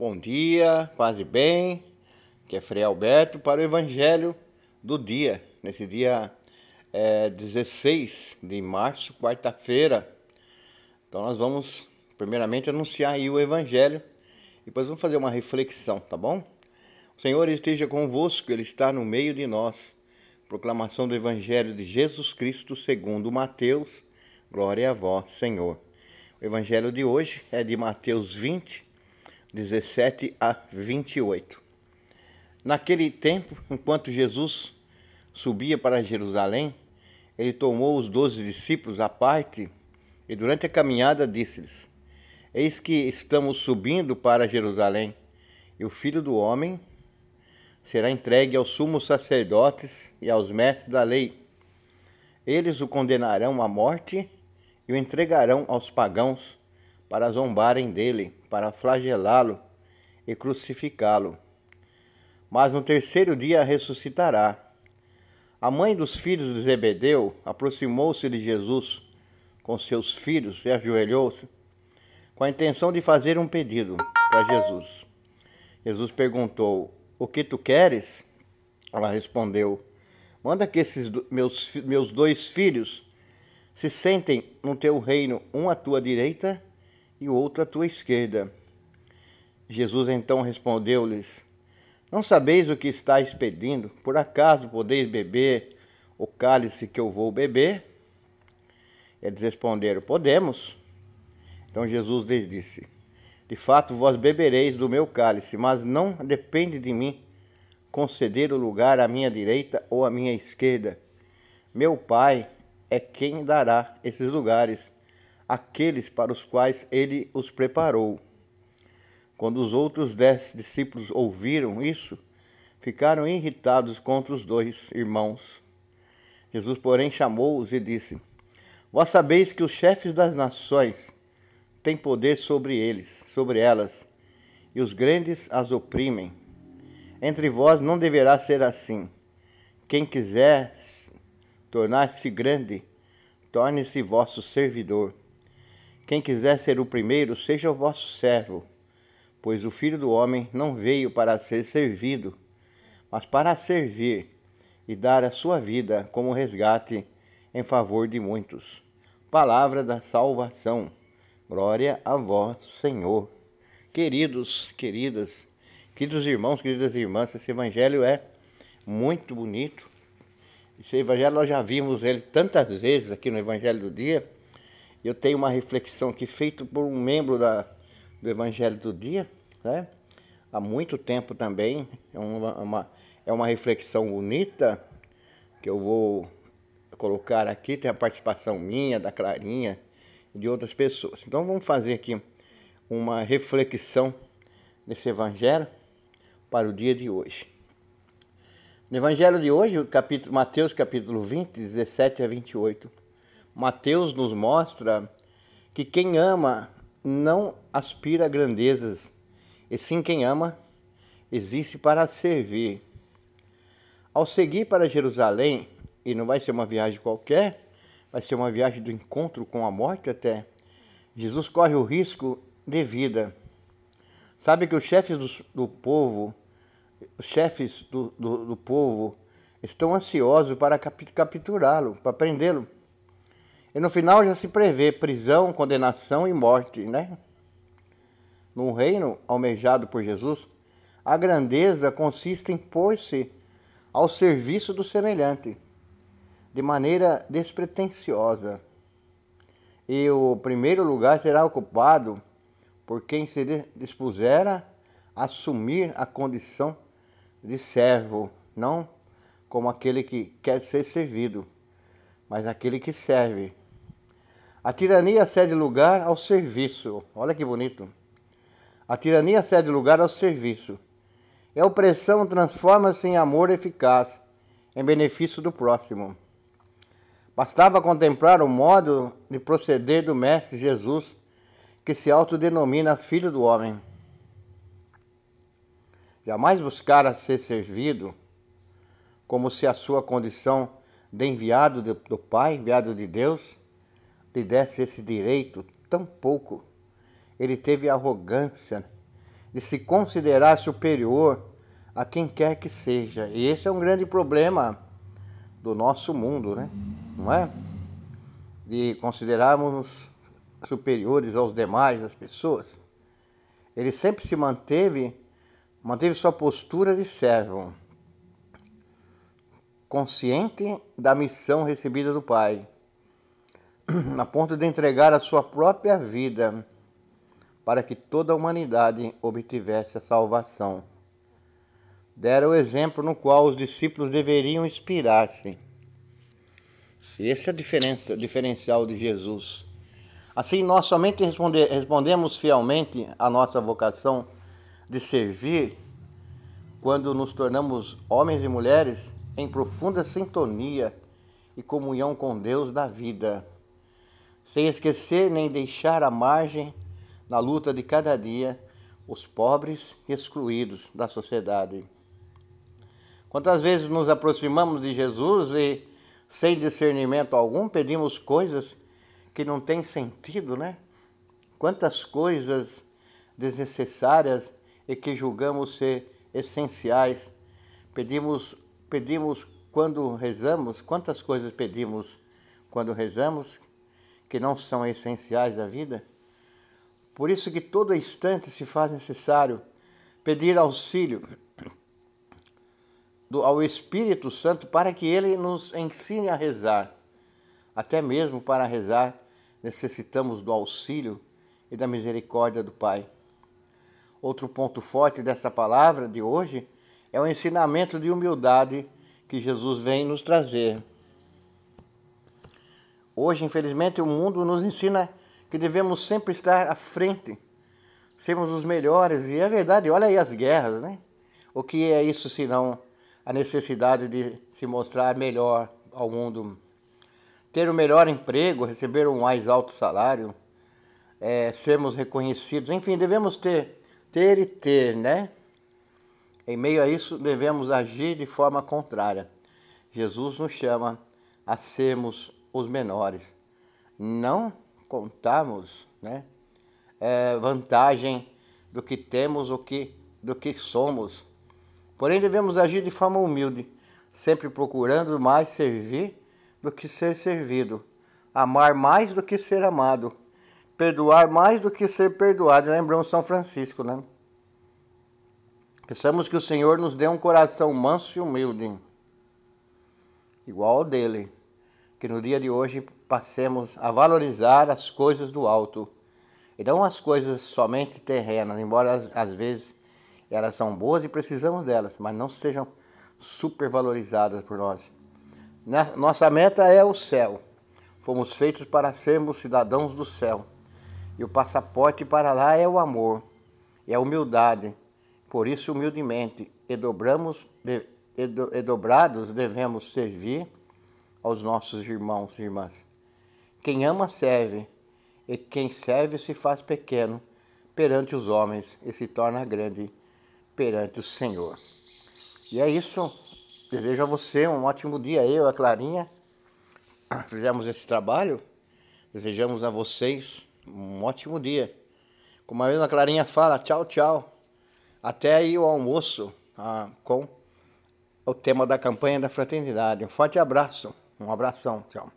Bom dia, paz e bem, que é Frei Alberto para o Evangelho do dia, nesse dia 16 de março, quarta-feira. Então nós vamos primeiramente anunciar aí o Evangelho, depois vamos fazer uma reflexão, tá bom? O Senhor esteja convosco, Ele está no meio de nós. Proclamação do Evangelho de Jesus Cristo segundo Mateus, glória a vós, Senhor. O Evangelho de hoje é de Mateus 20, 17 a 28. Naquele tempo, enquanto Jesus subia para Jerusalém, ele tomou os 12 discípulos à parte e durante a caminhada disse-lhes: Eis que estamos subindo para Jerusalém, e o Filho do Homem será entregue aos sumos sacerdotes e aos mestres da lei. Eles o condenarão à morte e o entregarão aos pagãos para zombarem dele, para flagelá-lo e crucificá-lo. Mas no terceiro dia ressuscitará. A mãe dos filhos de Zebedeu aproximou-se de Jesus com seus filhos e ajoelhou-se com a intenção de fazer um pedido para Jesus. Jesus perguntou: O que tu queres? Ela respondeu: Manda que esses meus 2 filhos se sentem no teu reino, um à tua direita e o outro à tua esquerda. Jesus então respondeu-lhes: Não sabeis o que estáis pedindo? Por acaso podeis beber o cálice que eu vou beber? Eles responderam: Podemos. Então Jesus lhes disse: De fato vós bebereis do meu cálice, mas não depende de mim conceder o lugar à minha direita ou à minha esquerda. Meu Pai é quem dará esses lugares àqueles para os quais ele os preparou. Quando os outros 10 discípulos ouviram isso, ficaram irritados contra os 2 irmãos. Jesus, porém, chamou-os e disse: Vós sabeis que os chefes das nações têm poder sobre elas, e os grandes as oprimem. Entre vós não deverá ser assim. Quem quiser tornar-se grande, torne-se vosso servidor. Quem quiser ser o primeiro, seja o vosso servo. Pois o Filho do Homem não veio para ser servido, mas para servir e dar a sua vida como resgate em favor de muitos. Palavra da salvação. Glória a vós, Senhor. Queridos, queridas, queridos irmãos, queridas irmãs, esse evangelho é muito bonito. Esse evangelho nós já vimos ele tantas vezes aqui no Evangelho do Dia. Eu tenho uma reflexão aqui feita por um membro do Evangelho do Dia, né? Há muito tempo também. É uma reflexão bonita que eu vou colocar aqui. Tem a participação minha, da Clarinha e de outras pessoas. Então vamos fazer aqui uma reflexão nesse Evangelho para o dia de hoje. No Evangelho de hoje, Mateus capítulo 20, 17 a 28. Mateus nos mostra que quem ama não aspira a grandezas, e sim quem ama existe para servir. Ao seguir para Jerusalém, e não vai ser uma viagem qualquer, vai ser uma viagem do encontro com a morte até, Jesus corre o risco de vida. Sabe que os chefes do povo estão ansiosos para capturá-lo, para prendê-lo. E no final já se prevê prisão, condenação e morte, né? No reino almejado por Jesus, a grandeza consiste em pôr-se ao serviço do semelhante, de maneira despretensiosa. E o primeiro lugar será ocupado por quem se dispusera a assumir a condição de servo, não como aquele que quer ser servido, mas aquele que serve. A tirania cede lugar ao serviço. Olha que bonito. A tirania cede lugar ao serviço. E a opressão transforma-se em amor eficaz, em benefício do próximo. Bastava contemplar o modo de proceder do Mestre Jesus, que se autodenomina Filho do Homem. Jamais buscara ser servido, como se a sua condição de enviado do Pai, enviado de Deus, lhe desse esse direito, tampouco. Ele teve a arrogância de se considerar superior a quem quer que seja. E esse é um grande problema do nosso mundo, né? Não é? De considerarmos superiores aos demais, as pessoas. Ele sempre se manteve sua postura de servo, consciente da missão recebida do Pai, a ponto de entregar a sua própria vida para que toda a humanidade obtivesse a salvação. Dera o exemplo no qual os discípulos deveriam inspirar-se. Esse é o diferencial de Jesus. Assim, nós somente respondemos fielmente à nossa vocação de servir quando nos tornamos homens e mulheres em profunda sintonia e comunhão com Deus da vida, sem esquecer nem deixar à margem, na luta de cada dia, os pobres e excluídos da sociedade. Quantas vezes nos aproximamos de Jesus e, sem discernimento algum, pedimos coisas que não têm sentido, né? Quantas coisas desnecessárias e que julgamos ser essenciais. Pedimos quando rezamos, quantas coisas pedimos quando rezamos que não são essenciais da vida? Por isso que todo instante se faz necessário pedir auxílio ao Espírito Santo para que ele nos ensine a rezar. Até mesmo para rezar necessitamos do auxílio e da misericórdia do Pai. Outro ponto forte dessa palavra de hoje é o ensinamento de humildade que Jesus vem nos trazer. Hoje, infelizmente, o mundo nos ensina que devemos sempre estar à frente, sermos os melhores. E é verdade, olha aí as guerras, né? O que é isso senão a necessidade de se mostrar melhor ao mundo? Ter o melhor emprego, receber um mais alto salário, sermos reconhecidos. Enfim, devemos ter, né? Em meio a isso, devemos agir de forma contrária. Jesus nos chama a sermos os menores. Não contarmos, né, vantagem do que temos ou do que somos. Porém, devemos agir de forma humilde, sempre procurando mais servir do que ser servido, amar mais do que ser amado, perdoar mais do que ser perdoado. Lembramos São Francisco, né? Pensamos que o Senhor nos dê um coração manso e humilde, igual ao dele, que no dia de hoje passemos a valorizar as coisas do alto, e não as coisas somente terrenas, embora às vezes elas são boas e precisamos delas, mas não sejam supervalorizadas por nós. Nossa meta é o céu. Fomos feitos para sermos cidadãos do céu. E o passaporte para lá é o amor, é a humildade. Por isso, humildemente e dobrados devemos servir aos nossos irmãos e irmãs. Quem ama serve, e quem serve se faz pequeno perante os homens e se torna grande perante o Senhor. E é isso. Desejo a você um ótimo dia. Eu e a Clarinha fizemos esse trabalho. Desejamos a vocês um ótimo dia. Como a mesma Clarinha fala, tchau, tchau. Até aí o almoço com o tema da campanha da fraternidade. Um forte abraço. Um abração. Tchau.